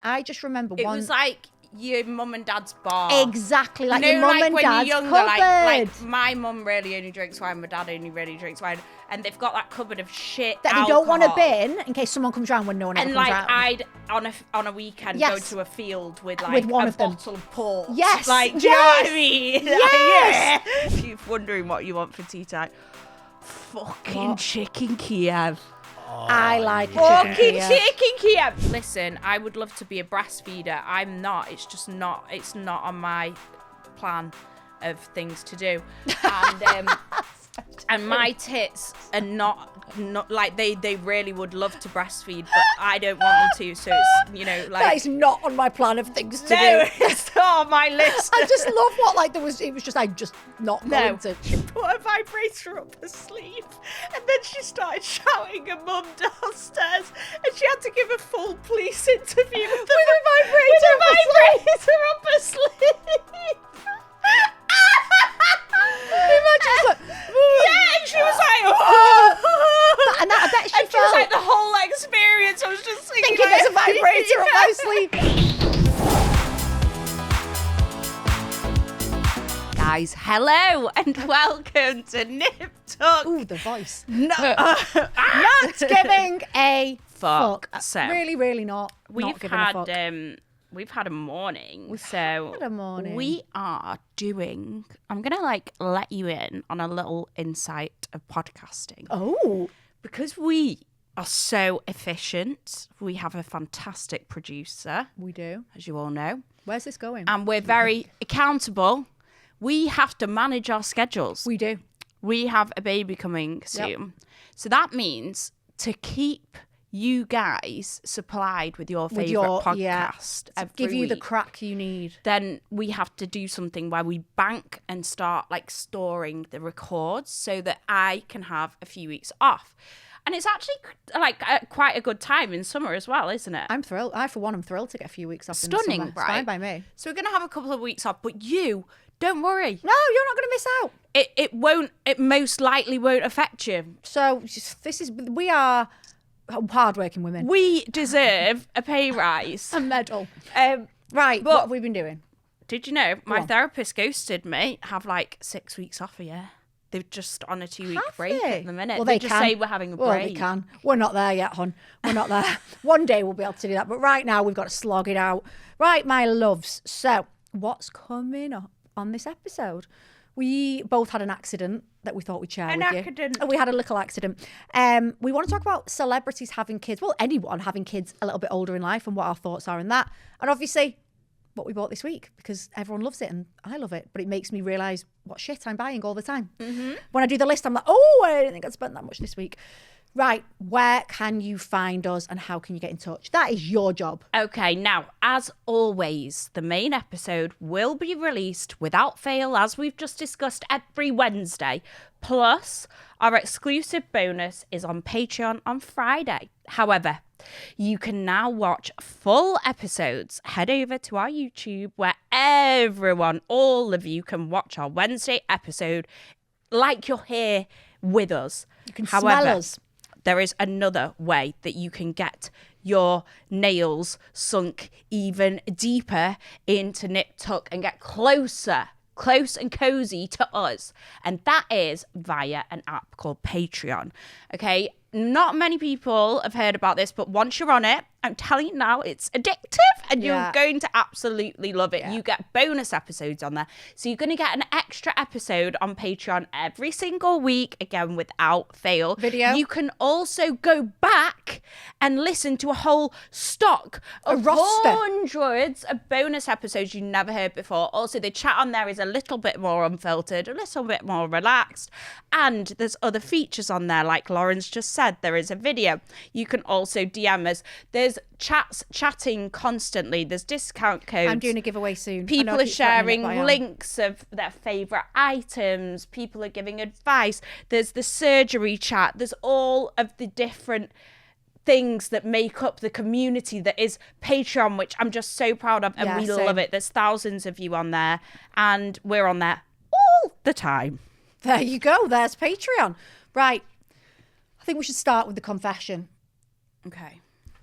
I just remember It was like your mum and dad's bar. Exactly, like your mum and dad's younger, cupboard. like my mum really only drinks wine, my dad only really drinks wine, and they've got that cupboard of shit that alcohol. they don't want to bin in case someone comes around when no one ever comes around. And I'd on a weekend go to a field with like one a of them. bottle of port. Yes, like do you know what I mean? Yes. If you're wondering what you want for tea time, fucking chicken Kiev. I like a Chicken Kiev. Listen, I would love to be a breastfeeder. I'm not. It's just not. It's not on my plan of things to do. And and my tits are not like they really would love to breastfeed, but I don't want them to. So it's like that is not on my plan of things to do. It's not on my list. I just love what it was just I'm just not going to. She put a vibrator up her sleeve, and then she started shouting at mum downstairs, and she had to give a full police interview with a vibrator up her sleeve. Imagine like, yeah, and she was like, oh. and that, I bet she and she was like the whole experience. I was just thinking there's a vibrator up my sleeve. Guys, hello and welcome to Nip Tuck. Ooh, the voice. Not giving a fuck. So really, really not. We've giving a fuck. We've had a morning. We are doing. I'm gonna let you in on a little insight of podcasting. Oh, because we are so efficient. We have a fantastic producer. We do, as you all know. Where's this going? And we're very accountable. We have to manage our schedules. We do. We have a baby coming soon, Yep. so that means to keep you guys supplied with your favourite podcast every give you week, the crack you need. Then we have to do something where we bank and start storing the records so that I can have a few weeks off. And it's actually quite a good time in summer as well, isn't it? I'm thrilled. For one, I'm thrilled to get a few weeks off. Stunning, in the summer. right? It's fine by me. So we're going to have a couple of weeks off, but you, don't worry. No, you're not going to miss out. It won't, it most likely won't affect you. So we are hardworking women. We deserve a pay rise. A medal. Right. What have we been doing? Did you know my therapist ghosted me? Have 6 weeks off a year. They're just on a 2-week break at the minute. Well, they just say we're having a break. Well, they can. We're not there yet, hon. We're not there. One day we'll be able to do that. But right now we've got to slog it out. Right, my loves. So what's coming up on this episode? We both had an accident that we thought we'd share with you. Accident. We had a little accident. We want to talk about celebrities having kids. Well, anyone having kids a little bit older in life and what our thoughts are in that. And obviously, what we bought this week, because everyone loves it and I love it. But it makes me realise what shit I'm buying all the time. Mm-hmm. When I do the list, I'm like, oh, I didn't think I'd spent that much this week. Right, where can you find us and how can you get in touch? That is your job. Okay, now, as always, the main episode will be released without fail, as we've just discussed, every Wednesday. Plus, our exclusive bonus is on Patreon on Friday. However, you can now watch full episodes. Head over to our YouTube where all of you can watch our Wednesday episode like you're here with us. You can smell us. There is another way that you can get your nails sunk even deeper into Nip Tuck and get close and cozy to us. And that is via an app called Patreon. Okay, not many people have heard about this, but once you're on it, I'm telling you now, it's addictive and you're going to absolutely love it. Yeah. You get bonus episodes on there. So you're going to get an extra episode on Patreon every single week, again, without fail. Video. You can also go back and listen to a whole stock of hundreds of bonus episodes you never heard before. Also, the chat on there is a little bit more unfiltered, a little bit more relaxed. And there's other features on there, like Lauren's just said. There is a video. You can also DM us. There's chatting constantly. There's discount codes. I'm doing a giveaway soon. People are sharing links of their favourite items. People are giving advice. There's the surgery chat. There's all of the different things that make up the community that is Patreon, which I'm just so proud of. And we love it. There's thousands of you on there. And we're on there all the time. There you go. There's Patreon. Right. I think we should start with the confession. Okay.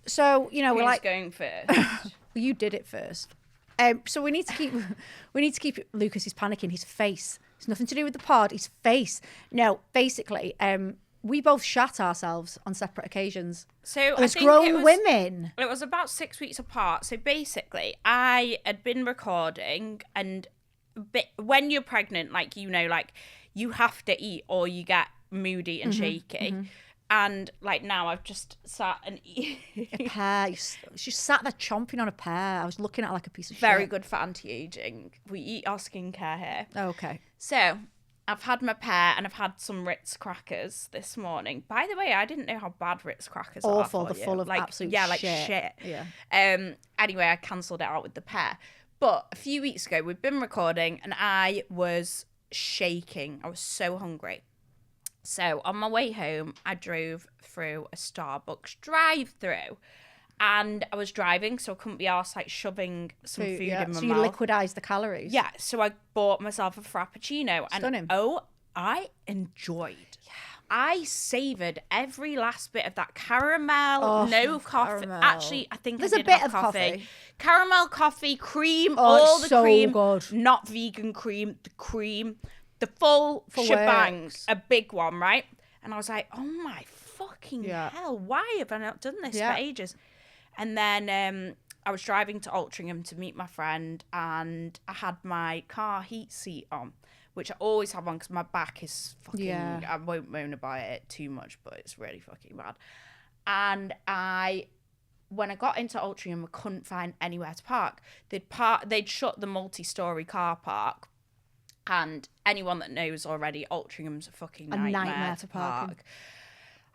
So, we're going first. You did it first. So we need to keep Lucas is panicking. His face. It's nothing to do with the pod. His face. No, basically, we both shat ourselves on separate occasions. So as grown women. It was about 6 weeks apart. So basically, I had been recording, and when you're pregnant, like, you know, like, you have to eat or you get moody and shaky. And like now I've just sat and eaten a pear. She sat there chomping on a pear. I was looking at her like a piece of shit. Very good for anti-aging. We eat our skincare here. Okay. So I've had my pear and I've had some Ritz crackers this morning. By the way, I didn't know how bad Ritz crackers are. Awful. They're full of absolute shit. Yeah, like shit. Yeah. Anyway, I cancelled it out with the pear. But a few weeks ago, we've been recording and I was shaking. I was so hungry. So on my way home, I drove through a Starbucks drive-through, and I was driving, so I couldn't be arsed like shoving some food in my mouth. So you liquidised the calories. Yeah, so I bought myself a Frappuccino, Stunning. And I enjoyed. Yeah. I savoured every last bit of that caramel, no coffee. Caramel. Actually, I think There's I did a bit have of coffee. Caramel coffee, cream, Oh, all it's the so cream. good. Not vegan cream, the cream. The full shebang, works. a big one, right? And I was like, oh my fucking hell, why have I not done this for ages? And then I was driving to Altrincham to meet my friend, and I had my car heat seat on, which I always have on because my back is fucking, I won't moan about it too much, but it's really fucking bad. And when I got into Altrincham, I couldn't find anywhere to park. They'd shut the multi-storey car park. And anyone that knows already, Altrincham's a fucking nightmare to park.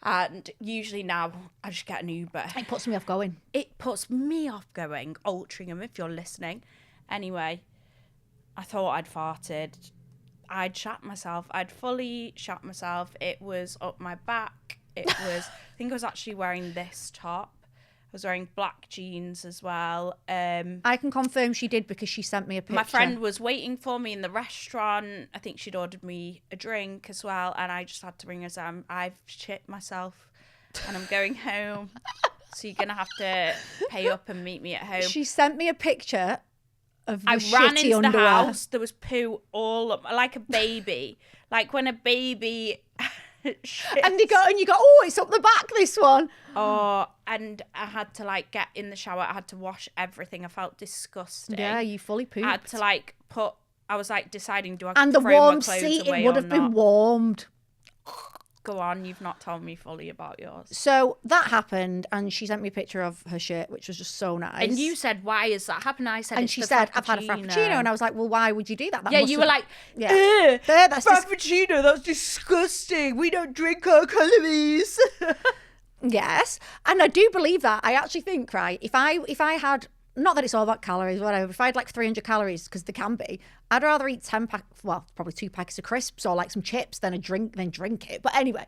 And usually now I just get an Uber. It puts me off going. Altrincham, if you're listening. Anyway, I thought I'd farted. I'd shat myself. I'd fully shat myself. It was up my back. I think I was actually wearing this top. I was wearing black jeans as well. I can confirm she did because she sent me a picture. My friend was waiting for me in the restaurant. I think she'd ordered me a drink as well. And I just had to ring her saying, I've shit myself and I'm going home. So you're going to have to pay up and meet me at home. She sent me a picture of the I ran into underwear. the house. There was poo all up, like a baby. Like when a baby... And you go, oh, it's up the back, this one. Oh, and I had to like get in the shower. I had to wash everything. I felt disgusting. Yeah, you fully pooped. I had to like I was like deciding, do I and the throw warm my clothes seat, away it would or have been not? warmed. Go on, you've not told me fully about yours. So that happened, and she sent me a picture of her shirt, which was just so nice. And you said, why is that happening? I said, and she said, I've had a Frappuccino. And I was like, well, why would you do that? You were like, that's Frappuccino, that's disgusting. We don't drink our calories. Yes. And I do believe that. I actually think, right, if I had, not that it's all about calories, whatever, if I had like 300 calories, because there can be, I'd rather eat 2 packets of crisps or like some chips than drink it. But anyway,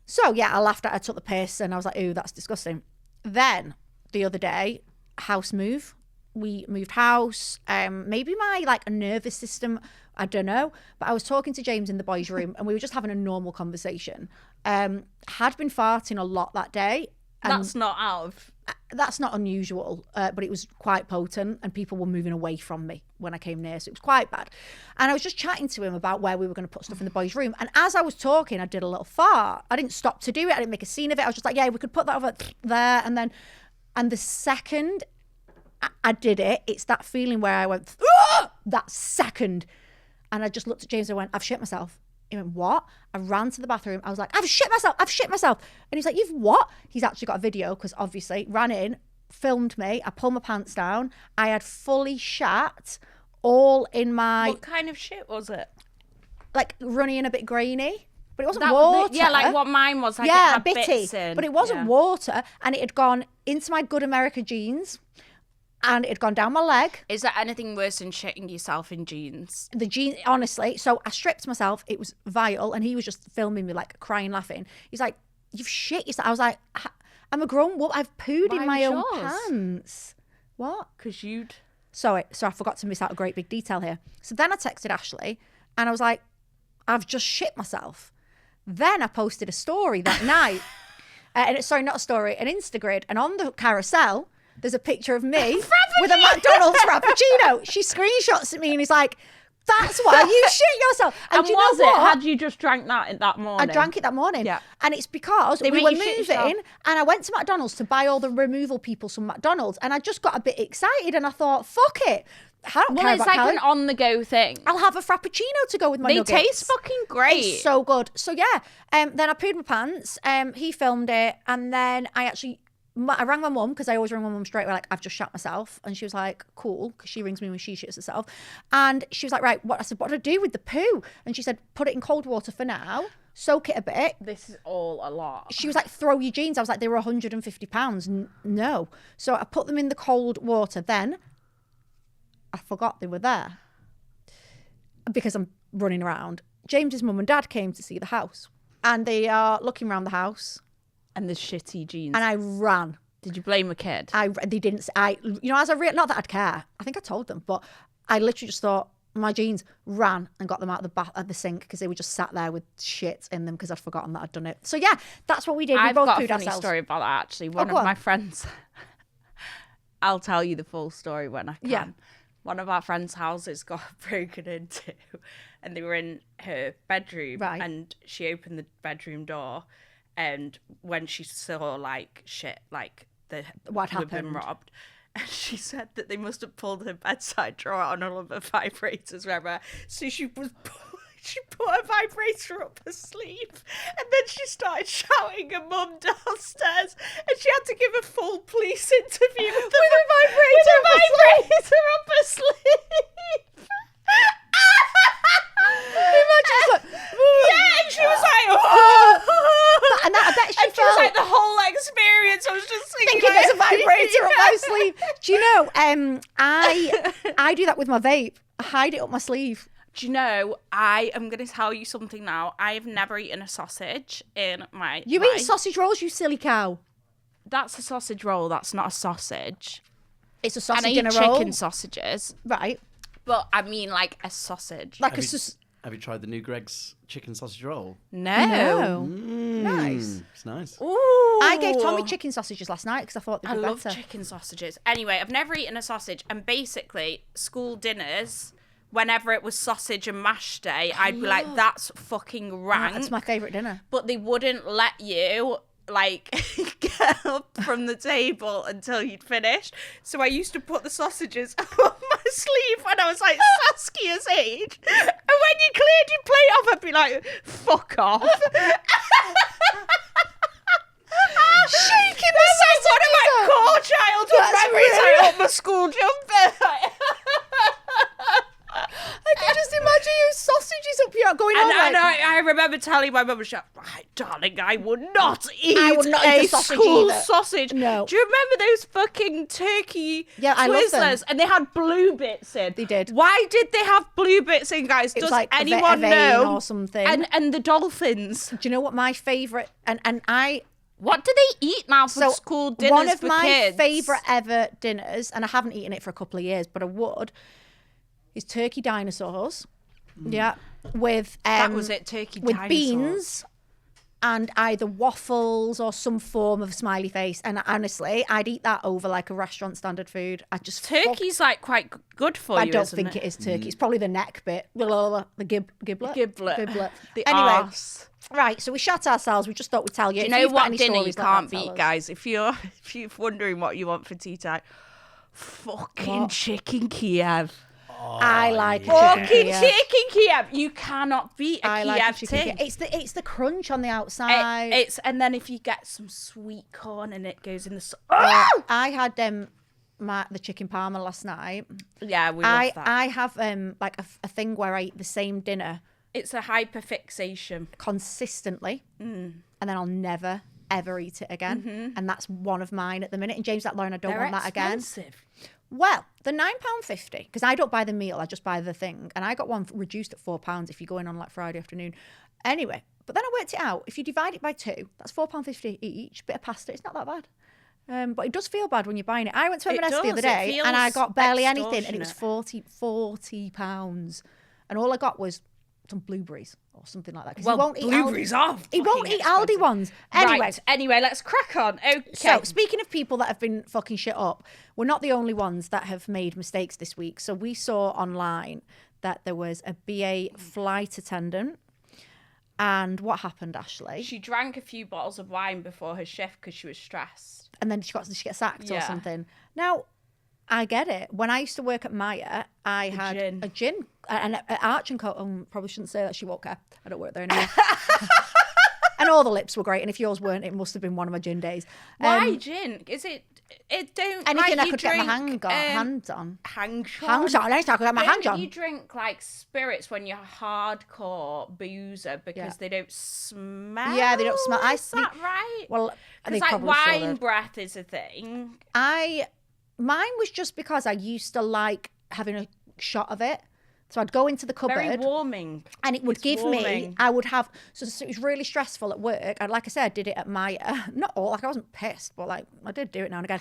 so yeah, I laughed at her, took the piss, and I was like, ooh, that's disgusting. Then the other day, house move. We moved house. Maybe my like nervous system, I don't know. But I was talking to James in the boys' room, and we were just having a normal conversation. Had been farting a lot that day. That's not unusual, but it was quite potent, and people were moving away from me when I came near, so it was quite bad. And I was just chatting to him about where we were going to put stuff in the boys' room, and as I was talking, I did a little fart. I didn't stop to do it. I didn't make a scene of it. I was just like, yeah, we could put that over there, and the second I did it, it's that feeling where I went, that second, and I just looked at James and I went, I've shit myself. He went, what? I ran to the bathroom. I was like, I've shit myself. And he's like, you've what? He's actually got a video, because obviously ran in, filmed me. I pulled my pants down. I had fully shat all in my... What kind of shit was it? Like runny and a bit grainy. But it wasn't water. Yeah, like what mine was. Like yeah, it had bitty. bits in. But it wasn't water. And it had gone into my Good America jeans. And it had gone down my leg. Is there anything worse than shitting yourself in jeans? The jeans, honestly. So I stripped myself. It was vile. And he was just filming me, like, crying, laughing. He's like, you've shit yourself. I was like, I'm a grown woman. I've pooed in my own pants. What? Because you'd... Sorry, so I forgot to miss out a great big detail here. So then I texted Ashley. And I was like, I've just shit myself. Then I posted a story that night. Sorry, not a story, an Instagram. And on the carousel... there's a picture of me with a McDonald's Frappuccino. She screenshots at me and he's like, that's why you shit yourself. And do you was know it? what? Had you just drank that morning? I drank it that morning. Yeah. And it's because we make were you shit yourself. moving and I went to McDonald's to buy all the removal people some McDonald's and I just got a bit excited and I thought, fuck it. I don't care Well, it's about like calories. an on-the-go thing. I'll have a Frappuccino to go with my They nuggets. taste fucking great. It's so good. So yeah, then I pooed my pants. He filmed it, and then I rang my mum because I always ring my mum straight away, like I've just shat myself, and she was like, "Cool," because she rings me when she shits herself, and she was like, "Right, what?" I said, "What do I do with the poo?" And she said, "Put it in cold water for now, soak it a bit." This is all a lot. She was like, "Throw your jeans." I was like, "They were 150 pounds." No, so I put them in the cold water. Then I forgot they were there because I'm running around. James's mum and dad came to see the house and they are looking around the house And the shitty jeans. and I ran. Did you blame a kid? They didn't, not that I'd care. I think I told them, but I literally just thought my jeans, ran and got them out of the sink because they were just sat there with shit in them because I'd forgotten that I'd done it. So yeah, that's what we did. We I've both got a pooed funny ourselves. story about that actually. One go of on. my friends, I'll tell you the full story when I can. Yeah. One of our friends' houses got broken into and they were in her bedroom Right. and she opened the bedroom door and when she saw like shit, like What we'd been happened? robbed. And she said that they must have pulled her bedside drawer out on all of her vibrators, wherever. So she put her vibrator up her sleeve, and then she started shouting her mum downstairs, and she had to give a full police interview with a vibrator up her sleeve. Yeah, and she was like, oh. And that, I bet she And she was felt like, the whole experience, I was just thinking there's a like, vibrator up my sleeve. Do you know, I do that with my vape. I hide it up my sleeve. Do you know, I am going to tell you something now. I have never eaten a sausage in my You life. eat sausage rolls, you silly cow. That's a sausage roll. That's not a sausage. It's a And sausage I in eat a roll. chicken sausages. Right. But I mean like a sausage. Like Have you tried the new Greg's chicken sausage roll? No. Nice. It's nice. Ooh. I gave Tommy chicken sausages last night because I thought they'd I be love better. chicken sausages. Anyway, I've never eaten a sausage. And basically, school dinners, whenever it was sausage and mash day, I'd be like, that's fucking rank. That's my favourite dinner. But they wouldn't let you like get up from the table until you'd finished. So I used to put the sausages on my sleeve when I was like Saskia's age. And when you cleared your plate off, I'd be like, fuck off. Shaking That's like one of my core childhood memories. I up my school jumper. I can just imagine you sausages up here going on. And Like, I remember telling my mum, she was like, right, darling, I would not eat, would not eat a sausage school either. sausage. No. Do you remember those fucking turkey Yeah, I love them. Twizzlers? And they had blue bits in. They did. Why did they have blue bits in, guys? it was Does like a anyone vein know? or something. And the dolphins. do you know what my favourite? And I What do they eat now for school dinners one of for my kids? favourite ever dinners, and I haven't eaten it for a couple of years, but I would, is turkey dinosaurs. Yeah, with That was it, turkey with dinosaurs. beans and either waffles or some form of smiley face. And honestly, I'd eat that over like a restaurant standard food. I just Turkey's like quite good for I you, don't isn't think it is turkey. It's probably the neck bit, the giblet. Giblet. The Anyway, arse. right. So we shot ourselves. We just thought we'd tell you. Do you If know you've got what any dinner you stories like that, can't tell beat, us. guys? If you're wondering what you want for tea time, fucking What? Chicken Kiev. I like a Fucking chicken Kiev. Chicken Kiev. You cannot beat a I Kiev like a chicken tin. Kiev. It's the crunch on the outside. It's and then if you get some sweet corn and it goes in the I had the chicken parma last night. yeah, we love that. I have like a thing where I eat the same dinner It's a hyperfixation. consistently, and then I'll never ever eat it again. And that's one of mine at the minute. And James, like, Lauren, I don't want that again. Expensive. Well, the £9.50, because I don't buy the meal, I just buy the thing. And I got one reduced at £4 if you go in on like Friday afternoon. Anyway, but then I worked it out. If you divide it by 2, that's £4.50 each. Bit of pasta, it's not that bad. But it does feel bad when you're buying it. I went to It M&S the does, other it day and I feels got barely anything, and it was extortionate. £40. And all I got was some blueberries or something like that. 'Cause Well, he won't eat blueberries are He won't fucking eat Aldi expensive. ones. Anyway, Right, anyway, let's crack on. Okay. so speaking of people that have been fucking shit up, we're not the only ones that have made mistakes this week. So we saw online that there was a BA flight attendant. And what happened, Ashley? She drank a few bottles of wine before her shift because she was stressed. And then she got sacked or Yeah. something. Now, I get it. When I used to work at Maya, I had a gin and an Arch and Co. Probably shouldn't say that, she won't care. I don't work there anymore. And all the lips were great. And if yours weren't, it must have been one of my gin days. Why gin? Is it? It don't. Anything like, I you could drink, get my hands on. Hands on. Hands on. Anything I could get my hands Don't on. you drink like spirits when you're hardcore boozer because they don't smell? Yeah, they don't smell. Is that right? Well, they because like probably wine should. breath is a thing. Mine was just because I used to like having a shot of it. So I'd go into the cupboard. Very warming. And it would It's give warming. me, I would have, so it was really stressful at work. And like I said, I did it at Maya. Not all, like I wasn't pissed, but like I did do it now and again.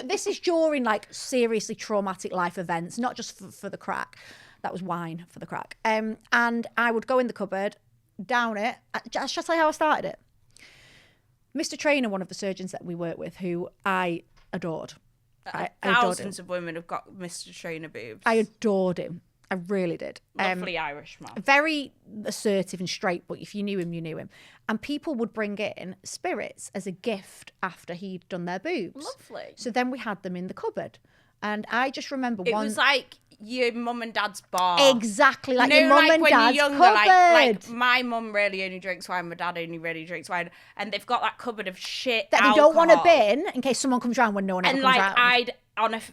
This is during like seriously traumatic life events, not just for the crack. That was wine for the crack. And I would go in the cupboard, down it. Shall I tell you how I started it? Mr. Trainer, one of the surgeons that we work with, who I adored. I adored him. Thousands of women have got Mr. Trainer boobs. I adored him. I really did. Lovely Irish man. Very assertive and straight, but if you knew him, you knew him. And people would bring in spirits as a gift after he'd done their boobs. Lovely. So then we had them in the cupboard. And I just remember It was like your mum and dad's bar. Exactly, like you know, your mum like and when dad's you're younger, cupboard. like my mum really only drinks wine, my dad only really drinks wine, and they've got that cupboard of shit that alcohol. they don't want to bin in case someone comes round when no one ever And comes like round. I'd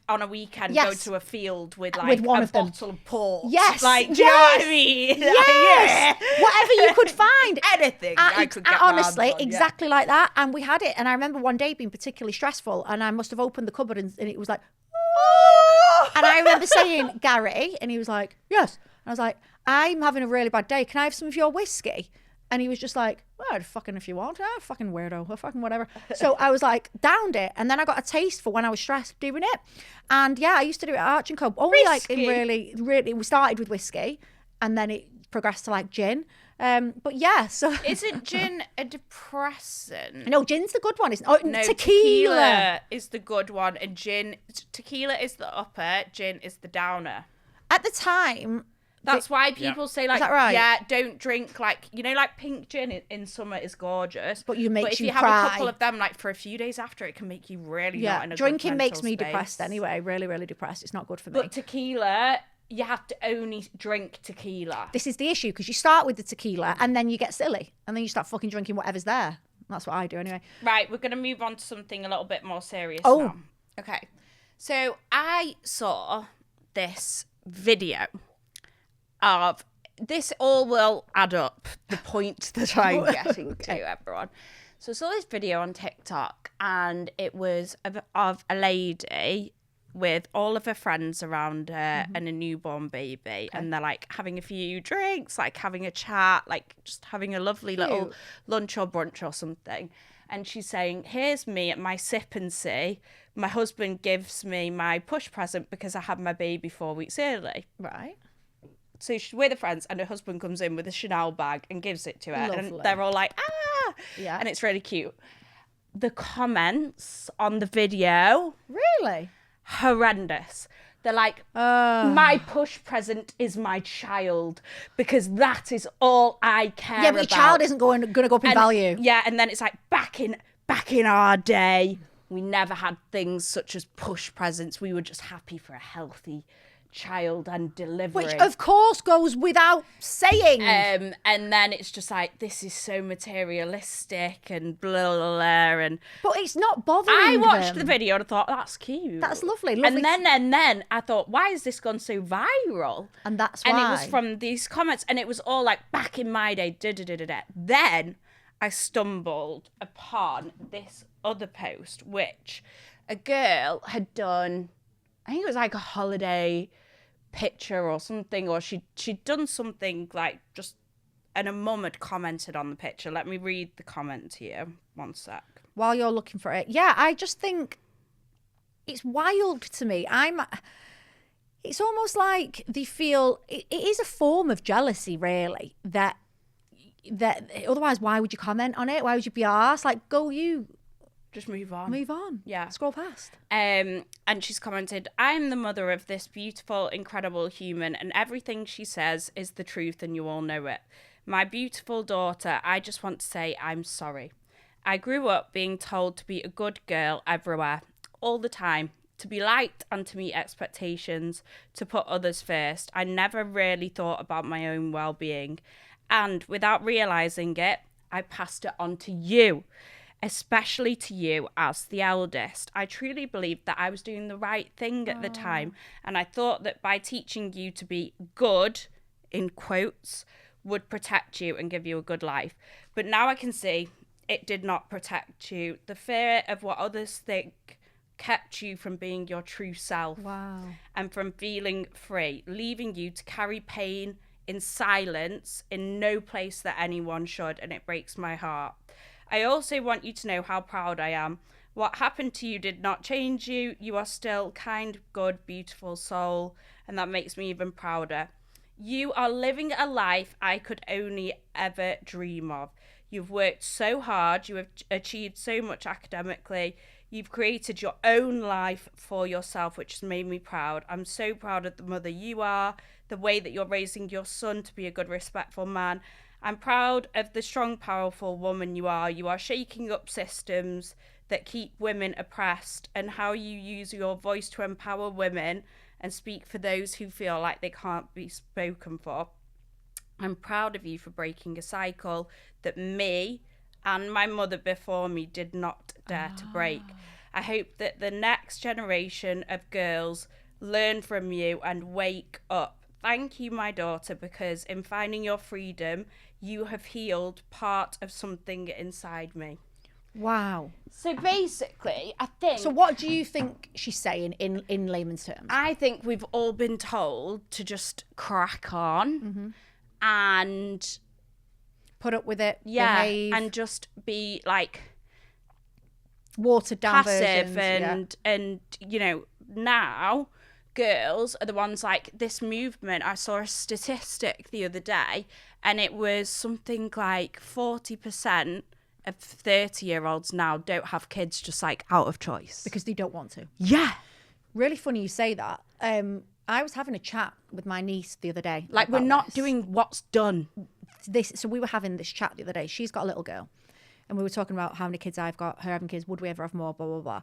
on a weekend Yes. go to a field with like With one a of them. bottle of port. Yes, Like, do you know what I yes, mean? Like, Yes, yeah. whatever you could find. Anything I could get my hands honestly, on, yeah. exactly like that. And we had it. And I remember one day being particularly stressful, and I must have opened the cupboard, and it was like, oh! And I remember saying, Gary, and he was like, yes. And I was like, I'm having a really bad day. Can I have some of your whiskey? And he was just like, well, fucking if you want. Fucking weirdo. Or fucking whatever. So I was like, downed it. And then I got a taste for when I was stressed doing it. And yeah, I used to do it at Arch and Co. Only like in really, we started with whiskey and then it progressed to like gin. But yeah, so. Isn't gin a depressant? No, gin's the good one. It's, oh, No, tequila. is the good one, and tequila is the upper, gin is the downer. At the time. That's why people say like, that right? yeah, don't drink like, you know, like pink gin in summer is gorgeous, But if you have a couple of them like for a few days after, it can make you really not in a drinking good makes mental me space. depressed anyway. Really, really depressed. It's not good for me. But tequila, you have to only drink tequila. This is the issue because you start with the tequila and then you get silly and then you start fucking drinking whatever's there. That's what I do anyway. Right, we're going to move on to something a little bit more serious Oh. now. Okay. So I saw this video of, this all will add up, the point that I'm getting to, everyone. So I saw this video on TikTok and it was of a lady with all of her friends around her and a newborn baby. And they're like having a few drinks, like having a chat, like just having a lovely little lunch or brunch or something. And she's saying, here's me at my sip and see. My husband gives me my push present because I had my baby 4 weeks early. Right. So she's with her friends and her husband comes in with a Chanel bag and gives it to her. Lovely. And they're all like, ah! Yeah. And it's really cute. The comments on the video, Really? horrendous. They're like, my push present is my child because that is all I care about. Yeah, but your child isn't going to go up in value. Yeah, and then it's like back in our day, we never had things such as push presents. We were just happy for a healthy child and delivery. Which, of course, goes without saying. And then it's just like, this is so materialistic and blah, blah, blah. And But it's not bothering I watched them. the video and I thought, that's cute. That's lovely. And then I thought, why has this gone so viral? And that's why. And it was from these comments, and it was all like, back in my day, da-da-da-da-da. Then I stumbled upon this other post, which a girl had done, I think it was like a holiday picture or something, or she'd done something like just, and a mum had commented on the picture. Let me read the comment to you. One sec. While you're looking for it. Yeah, I just think it's wild to me. it's almost like they feel it is a form of jealousy, really. That otherwise, why would you comment on it? Why would you be arsed? Like, go you. Just move on. Move on. Yeah. Scroll past. And she's commented, I'm the mother of this beautiful, incredible human, and everything she says is the truth, and you all know it. My beautiful daughter, I just want to say I'm sorry. I grew up being told to be a good girl everywhere, all the time, to be liked and to meet expectations, to put others first. I never really thought about my own well-being. And without realising it, I passed it on to you. Especially to you as the eldest. I truly believed that I was doing the right thing at the time, and I thought that by teaching you to be good, in quotes, would protect you and give you a good life. But now I can see it did not protect you. The fear of what others think kept you from being your true self. Wow. And from feeling free, leaving you to carry pain in silence in no place that anyone should, and it breaks my heart. I also want you to know how proud I am. What happened to you did not change you. You are still kind, good, beautiful soul, and that makes me even prouder. You are living a life I could only ever dream of. You've worked so hard. You have achieved so much academically. You've created your own life for yourself, which has made me proud. I'm so proud of the mother you are, the way that you're raising your son to be a good, respectful man. I'm proud of the strong, powerful woman you are. You are shaking up systems that keep women oppressed, and how you use your voice to empower women and speak for those who feel like they can't be spoken for. I'm proud of you for breaking a cycle that me and my mother before me did not dare to break. I hope that the next generation of girls learn from you and wake up. Thank you, my daughter, because in finding your freedom, you have healed part of something inside me. Wow. So basically, I think... So what do you think she's saying in layman's terms? I think we've all been told to just crack on and... Put up with it, behave. And just be, like... watered down passive versions. And, you know, now... girls are the ones like this movement. I saw a statistic the other day, and it was something like 40% of 30-year-olds now don't have kids just like out of choice. Because they don't want to. Yeah. Really funny you say that. I was having a chat with my niece the other day. Like, we're not doing what's done. So we were having this chat the other day. She's got a little girl, and we were talking about how many kids I've got, her having kids, would we ever have more, blah, blah,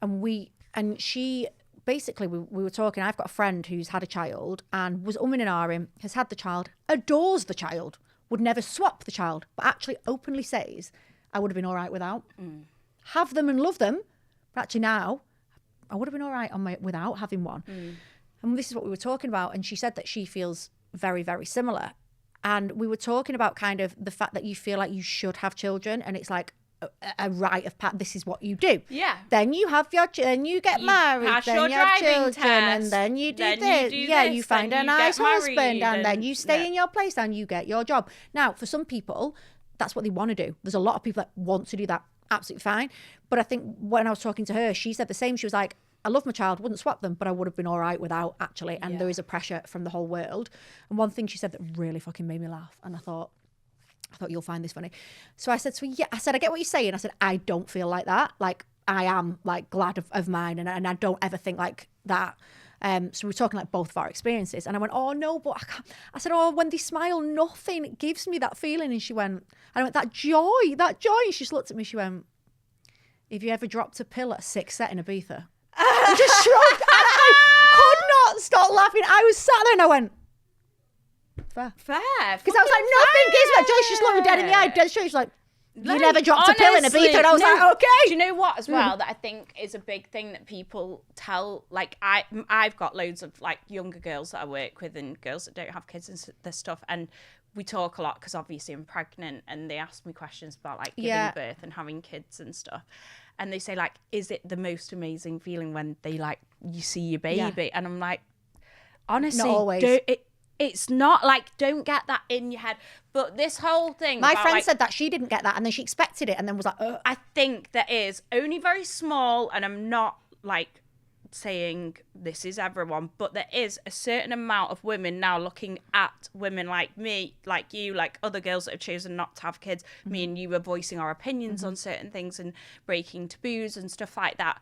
blah. And she... Basically, we were talking, I've got a friend who's had a child and was umming and ahhing, has had the child, adores the child, would never swap the child, but actually openly says, I would have been all right without. Have them and love them, but actually now, I would have been all right without having one. And this is what we were talking about, and she said that she feels very, very similar. And we were talking about kind of the fact that you feel like you should have children, and it's like, a rite of path. This is what you do. Yeah. Then you have then you get married. Then you have children, and then you do this. You find a nice husband, and then you stay in your place, and you get your job. Now, for some people, that's what they want to do. There's a lot of people that want to do that. Absolutely fine. But I think when I was talking to her, she said the same. She was like, I love my child, wouldn't swap them, but I would have been all right without, actually. And there is a pressure from the whole world. And one thing she said that really fucking made me laugh, and I thought you'll find this funny. So I said to her, I get what you're saying. I said, I don't feel like that. Like, I am like glad of mine, and I don't ever think like that. So we're talking like both of our experiences. And I went, oh no, but I can't. I said, oh, when they smile, nothing gives me that feeling. And she went, that joy. And she just looked at me, she went, have you ever dropped a pill at 6 set in Ibiza? And just shrugged. And I could not stop laughing. I was sat there and I went, fair. Because I was like, nothing gives me that joy. She just looked me dead in the eye, dead straight. She's like, you never dropped a pill in Ibiza. And I was like, okay. Do you know what as well that I think is a big thing that people tell, like I've got loads of like younger girls that I work with and girls that don't have kids and this stuff, and we talk a lot because obviously I'm pregnant, and they ask me questions about like giving birth and having kids and stuff, and they say like, is it the most amazing feeling when they like you see your baby? And I'm like, honestly, not always. It's not like, don't get that in your head. But this whole thing, my friend said that she didn't get that, and then she expected it, and then was like, ugh. I think there is only very small, and I'm not like saying this is everyone, but there is a certain amount of women now looking at women like me, like you, like other girls that have chosen not to have kids. Me and you were voicing our opinions on certain things and breaking taboos and stuff like that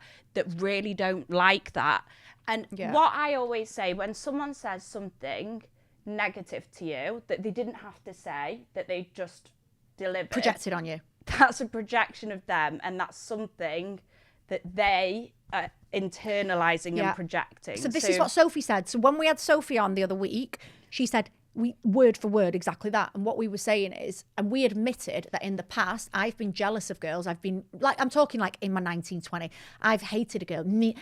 really don't like that. And what I always say, when someone says something negative to you that they didn't have to say, that they just delivered, Projected on you. that's a projection of them, and that's something that they are internalizing and projecting. So this is what Sophie said. So when we had Sophie on the other week, she said word for word exactly that. And what we were saying is, and we admitted that in the past I've been jealous of girls. I've been like, I'm talking like in my 1920, I've hated a girl, me,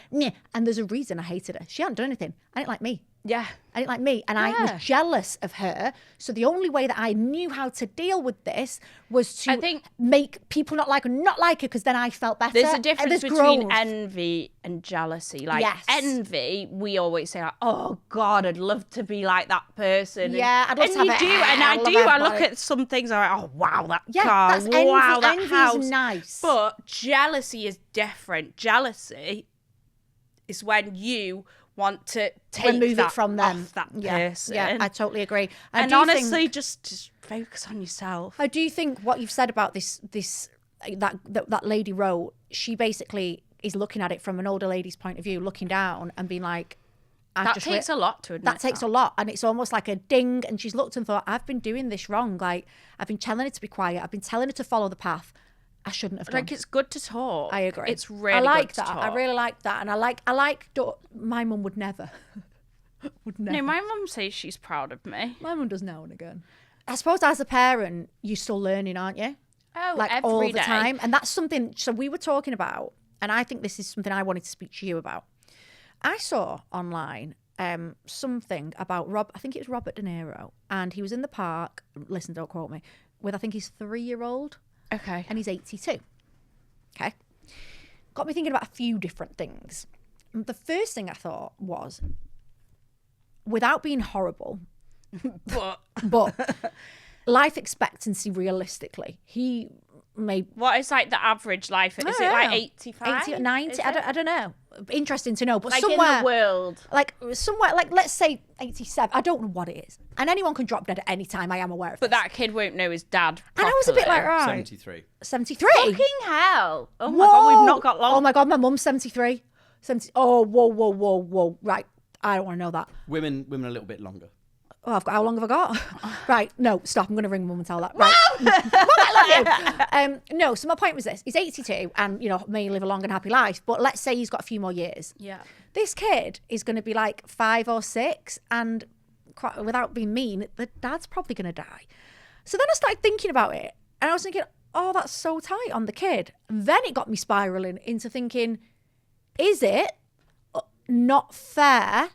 and there's a reason I hated her. She hadn't done anything. I didn't like me. Yeah. I didn't like me, and I was jealous of her. So the only way that I knew how to deal with this was to make people not like her, because then I felt better. There's a difference between envy and jealousy. Like envy, we always say, like, "Oh God, I'd love to be like that person." Yeah, I'd love to have it. And I do. I look at some things, I'm like, "Oh wow, that car, that's envy. wow, that Envy's house." nice. But jealousy is different. Jealousy is when you want to remove it from them, off that person. Yeah, I totally agree. And honestly, just focus on yourself. I do think what you've said about that lady wrote, she basically is looking at it from an older lady's point of view, looking down and being like, that takes a lot to admit. That takes a lot, and it's almost like a ding. And she's looked and thought, I've been doing this wrong. Like, I've been telling her to be quiet. I've been telling her to follow the path. I shouldn't have done. Like, it's good to talk. I agree. It's really I like good that. to talk. I really like that, and I like. My mum would never. No, my mum says she's proud of me. My mum does now and again. I suppose as a parent, you're still learning, aren't you? Oh, like every all day. the time, and that's something. So we were talking about, and I think this is something I wanted to speak to you about. I saw online something about I think it was Robert De Niro, and he was in the park. Listen, don't quote me. With I think his 3-year-old. Okay. And he's 82. Okay. Got me thinking about a few different things. The first thing I thought was, without being horrible, but life expectancy realistically, he may... What is like the average life? Is it like 85? 80 or 90? I don't know. Interesting to know. But like somewhere... in the world. Like somewhere, like let's say 87. I don't know what it is. And anyone can drop dead at any time. I am aware of But this. that kid won't know his dad properly. And I was a bit like, right. 73. 73? Fucking hell. Oh my God, we've not got long. Oh my God, my mum's 73. 70. Oh, whoa. Right. I don't want to know that. Women a little bit longer. Oh, how long have I got? Right. No, stop. I'm going to ring mum and tell that. Right. Mum, I love you. No, so my point was this. He's 82 and, may live a long and happy life. But let's say he's got a few more years. Yeah. This kid is going to be like 5 or 6 and without being mean, the dad's probably going to die. So then I started thinking about it and I was thinking, oh, that's so tight on the kid. And then it got me spiraling into thinking, is it not fair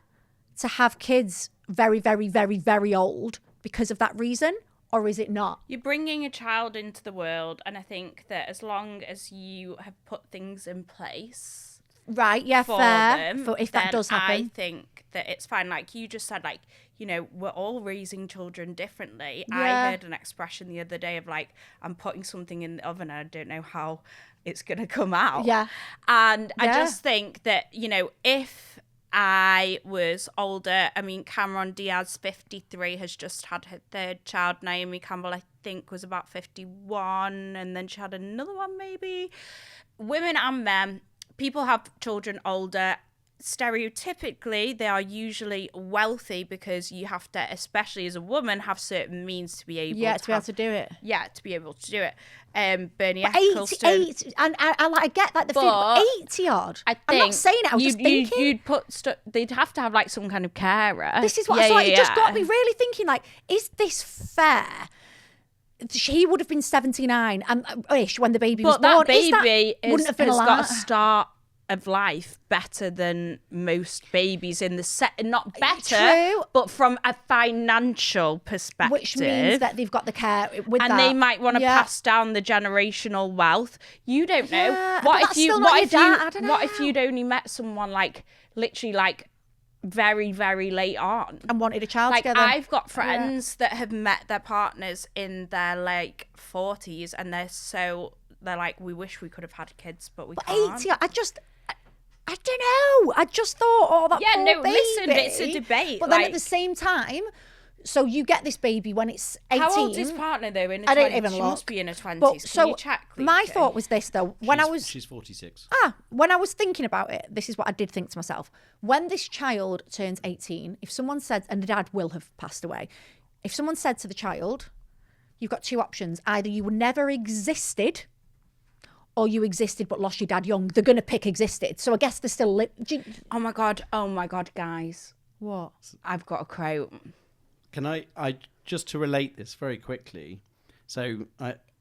to have kids very, very, very, very old because of that reason? Or is it not? You're bringing a child into the world, and I think that as long as you have put things in place, right? Yeah, for fair. them, If that does happen, I think that it's fine. Like you just said, like we're all raising children differently. Yeah. I heard an expression the other day of like, I'm putting something in the oven, and I don't know how it's gonna come out. Yeah, and I just think that if I was older. I mean, Cameron Diaz, 53, has just had her 3rd child. Naomi Campbell, I think, was about 51. And then she had another one, maybe. Women and men, people have children older. Stereotypically, they are usually wealthy because you have to, especially as a woman, have certain means to be able to be able to do it. Yeah, to be able to do it. Bernie but Ecclestone. And I get like the feeling, 80 odd. I'm not saying it. I was just thinking. You'd they'd have to have like some kind of carer. This is what it just got me really thinking. Like, is this fair? He would have been 79 ish when the baby was born. But that baby wouldn't have been has alive. got a start of life better than most babies in the set. Not better, True. but from a financial perspective. Which means that they've got the care with and that. they might want to pass down the generational wealth. You don't know. Yeah, What but if you? that's still not What your if dad. you? I don't What know. if you'd only met someone like literally like very, very late on and wanted a child like together? I've got friends that have met their partners in their like 40s, and they're like, we wish we could have had kids, but we can't. 80. I don't know. I just thought, oh, that Yeah, poor no, baby. listen, it's a debate. But then at the same time, so you get this baby when it's 18. How old's his partner though? In her 20s? I don't even She look. must be in her 20s. But, Can so you check? my Lucy? thought was this though. She's 46. When I was thinking about it, this is what I did think to myself. When this child turns 18, if someone said, and the dad will have passed away, if someone said to the child, you've got two options. Either you never existed or you existed but lost your dad young. They're going to pick existed. So I guess they're still... Oh my God, guys. What? I've got a quote. Can I just to relate this very quickly? So,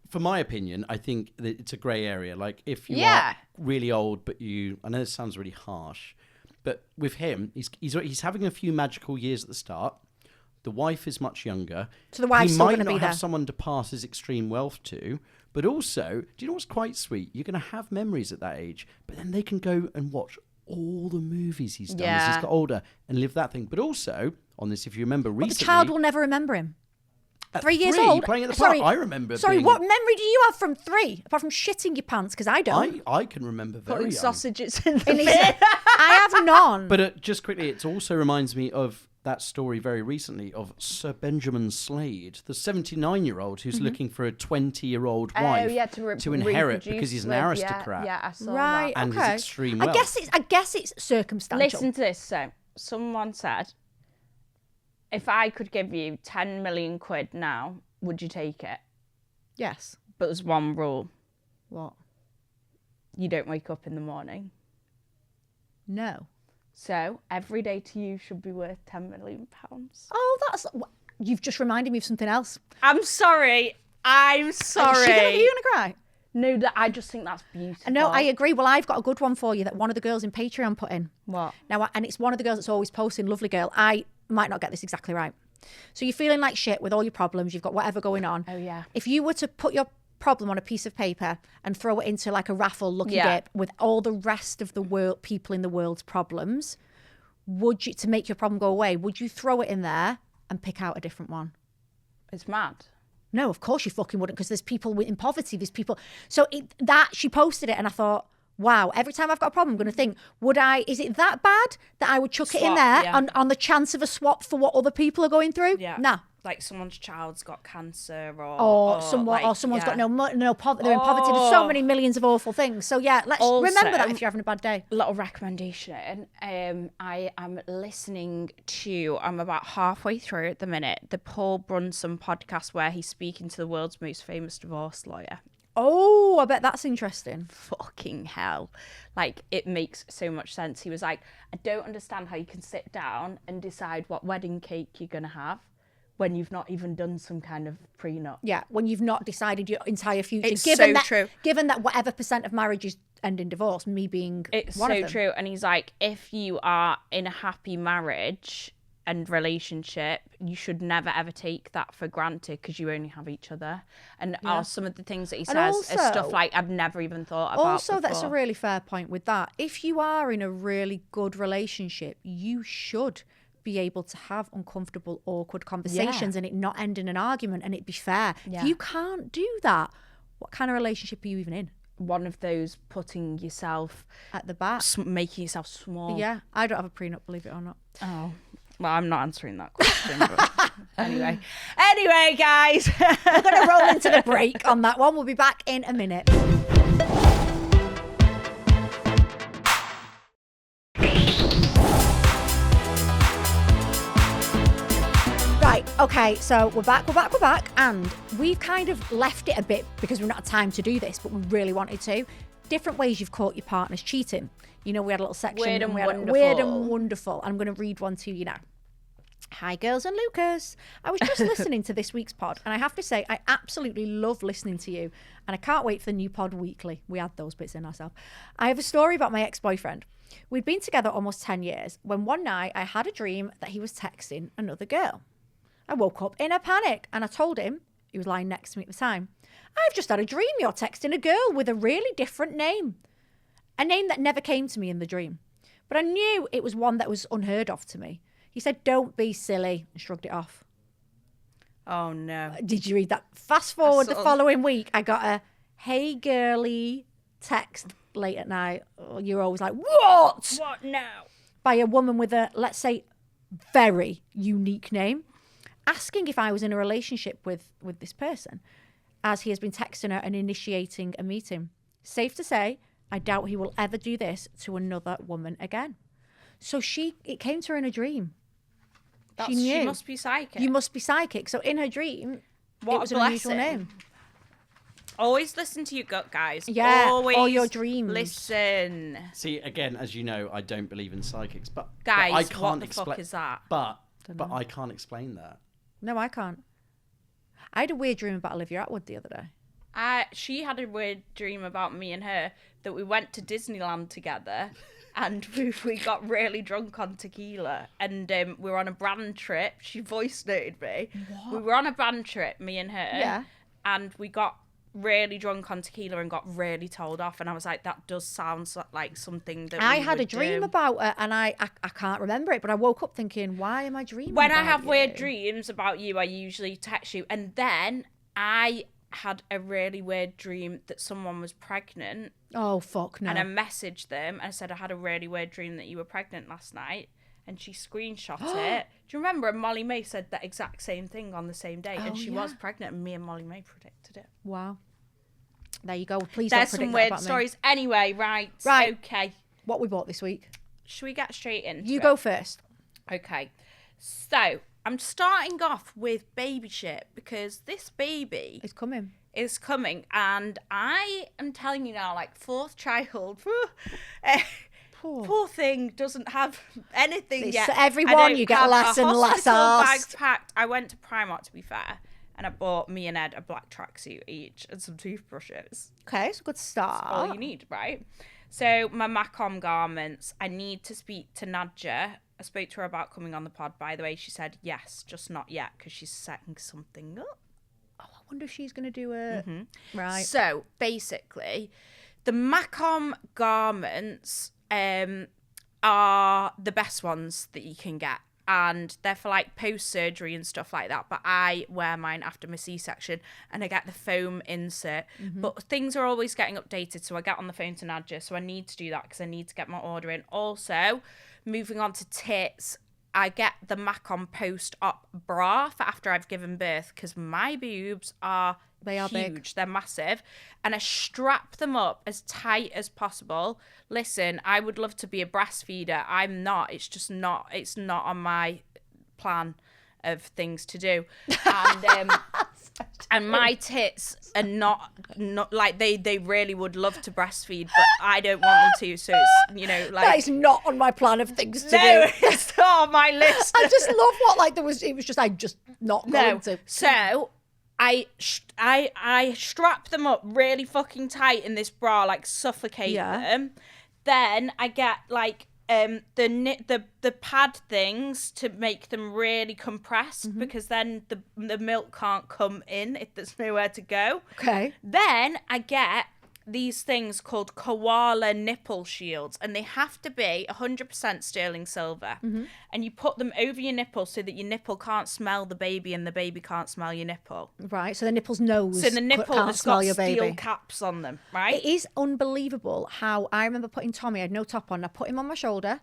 for my opinion, I think that it's a grey area. Like, if you are really old, but I know this sounds really harsh, but with him, he's having a few magical years at the start. The wife is much younger. So the wife's still going to be there. He might not have someone to pass his extreme wealth to, but also, do you know what's quite sweet? You're going to have memories at that age, but then they can go and watch all the movies he's done as he's got older and live that thing. But also, on this, if you remember recently... But the child will never remember him. At 3 years old? Playing at the park, I remember what memory do you have from 3? Apart from shitting your pants, because I don't. I can remember very Putting young. sausages in the In his- bin. I have none. But just quickly, it also reminds me of that story very recently of Sir Benjamin Slade, the 79-year-old who's looking for a 20-year-old wife to inherit because he's an aristocrat. Yeah, I saw Right, that. And his okay. extreme I wealth. guess it's circumstantial. Listen to this. So, someone said, if I could give you 10 million quid now, would you take it? Yes. But there's one rule. What? You don't wake up in the morning. No. So, every day to you should be worth £10 million. Oh, you've just reminded me of something else. I'm sorry. Are you gonna cry? No, I just think that's beautiful. No, I agree. Well, I've got a good one for you that one of the girls in Patreon put in. What? Now, and it's one of the girls that's always posting, lovely girl. I might not get this exactly right. So you're feeling like shit with all your problems. You've got whatever going on. Oh, yeah. If you were to put your problem on a piece of paper and throw it into like a raffle lucky dip with all the rest of the world, people in the world's problems, would you, to make your problem go away, would you throw it in there and pick out a different one? It's mad. No, of course you fucking wouldn't, because there's people in poverty, there's people. So she posted it and I thought, wow, every time I've got a problem, I'm going to think, is it that bad that I would chuck it in there on the chance of a swap for what other people are going through? Yeah. Nah. Like someone's child's got cancer or someone's got no poverty. They're in poverty. There's so many millions of awful things. So yeah, let's remember that if you're having a bad day. Little recommendation. I am listening to, I'm about halfway through at the minute, the Paul Brunson podcast where he's speaking to the world's most famous divorce lawyer. Oh, I bet that's interesting. Fucking hell. Like, it makes so much sense. He was like, I don't understand how you can sit down and decide what wedding cake you're going to have when you've not even done some kind of prenup. Yeah, when you've not decided your entire future. It's so true. Given that whatever percent of marriages end in divorce, me being it's one of them. It's so true. And he's like, if you are in a happy marriage and relationship, you should never ever take that for granted because you only have each other. And some of the things that he says are stuff like I've never even thought about Also, before. that's a really fair point with that. If you are in a really good relationship, you should be able to have uncomfortable, awkward conversations and it not end in an argument and it be fair. Yeah. If you can't do that, what kind of relationship are you even in? One of those putting yourself at the back, making yourself small. Yeah, I don't have a prenup, believe it or not. Oh, well, I'm not answering that question. But anyway, guys, we're going to roll into the break on that one. We'll be back in a minute. Right, okay, so we're back, and we've kind of left it a bit because we've not had time to do this, but we really wanted to. Different ways you've caught your partner's cheating. You know, we had a little section. Weird and wonderful. I'm going to read one to you now. Hi, girls and Lucas. I was just listening to this week's pod, and I have to say, I absolutely love listening to you, and I can't wait for the new pod weekly. We add those bits in ourselves. I have a story about my ex-boyfriend. We'd been together almost 10 years when one night I had a dream that he was texting another girl. I woke up in a panic, and I told him, he was lying next to me at the time, I've just had a dream you're texting a girl with a really different name. A name that never came to me in the dream. But I knew it was one that was unheard of to me. He said, don't be silly, and shrugged it off. Oh, no. Did you read that? Fast forward the following week, I got a, hey, girly text late at night, you're always like, what? What now? By a woman with a, let's say, very unique name, asking if I was in a relationship with this person, as he has been texting her and initiating a meeting. Safe to say, I doubt he will ever do this to another woman again. So it came to her in a dream. She knew. She must be psychic. You must be psychic. So in her dream, What it was a an unusual blessing. name. Always listen to your gut, guys. Yeah, Always all your dreams. Listen. See, again, as you know, I don't believe in psychics, but Guys, I can't what the fuck is that? But I can't explain that. No, I can't. I had a weird dream about Olivia Atwood the other day. She had a weird dream about me and her that we went to Disneyland together and we got really drunk on tequila and we were on a brand trip. She voice noted me. What? We were on a brand trip, me and her. Yeah. And we got really drunk on tequila and got really told off. And I was like, that does sound like something that I we had a would dream do. about her and I can't remember it, but I woke up thinking, why am I dreaming When I about have you? weird dreams about you, I usually text you. And then I had a really weird dream that someone was pregnant. Oh, fuck no. And I messaged them and I said, I had a really weird dream that you were pregnant last night. And she screenshot it. Do you remember? Molly May said that exact same thing on the same day. And she was pregnant and me and Molly May predicted it. Wow. There you go. Please There's don't predict some that weird about me. stories. Anyway, right. Okay. What we bought this week. Should we get straight into You it? go first. Okay. So, I'm starting off with baby shit because this baby It's coming. is coming. And I am telling you now, like, fourth child. Poor thing doesn't have anything It's yet. everyone, I don't you get have less a and less hospital arsed. bag packed. I went to Primark, to be fair, and I bought me and Ed a black tracksuit each and some toothbrushes. Okay, it's a good start. All you need, right? So my Macom garments, I need to speak to Nadja. I spoke to her about coming on the pod, by the way. She said yes, just not yet, because she's setting something up. Oh, I wonder if she's going to do it. Right. So basically, the Macom garments are the best ones that you can get. And they're for like post-surgery and stuff like that. But I wear mine after my C-section and I get the foam insert. But things are always getting updated. So I get on the phone to Nadja. So I need to do that because I need to get my order in. Also, moving on to tits, I get the Macom post-op bra for after I've given birth because my boobs are They are huge. big. They're massive. And I strap them up as tight as possible. Listen, I would love to be a breastfeeder. I'm not. It's just not. It's not on my plan of things to do. And and my tits are not like they really would love to breastfeed, but I don't want them to. So it's, you know, like That is not on my plan of things to no, do. it's not on my list. I just love what like there was. It was just I'm just not going to. So I strap them up really fucking tight in this bra, like suffocate them. Then I get like the pad things to make them really compressed because then the milk can't come in if there's nowhere to go. Okay. Then I get these things called koala nipple shields, and they have to be 100% sterling silver. And you put them over your nipple so that your nipple can't smell the baby and the baby can't smell your nipple. Right. So the nipple's nose. So the nipple can't has smell got your baby. steel caps on them, right? It is unbelievable how I remember putting Tommy. I had no top on. I put him on my shoulder,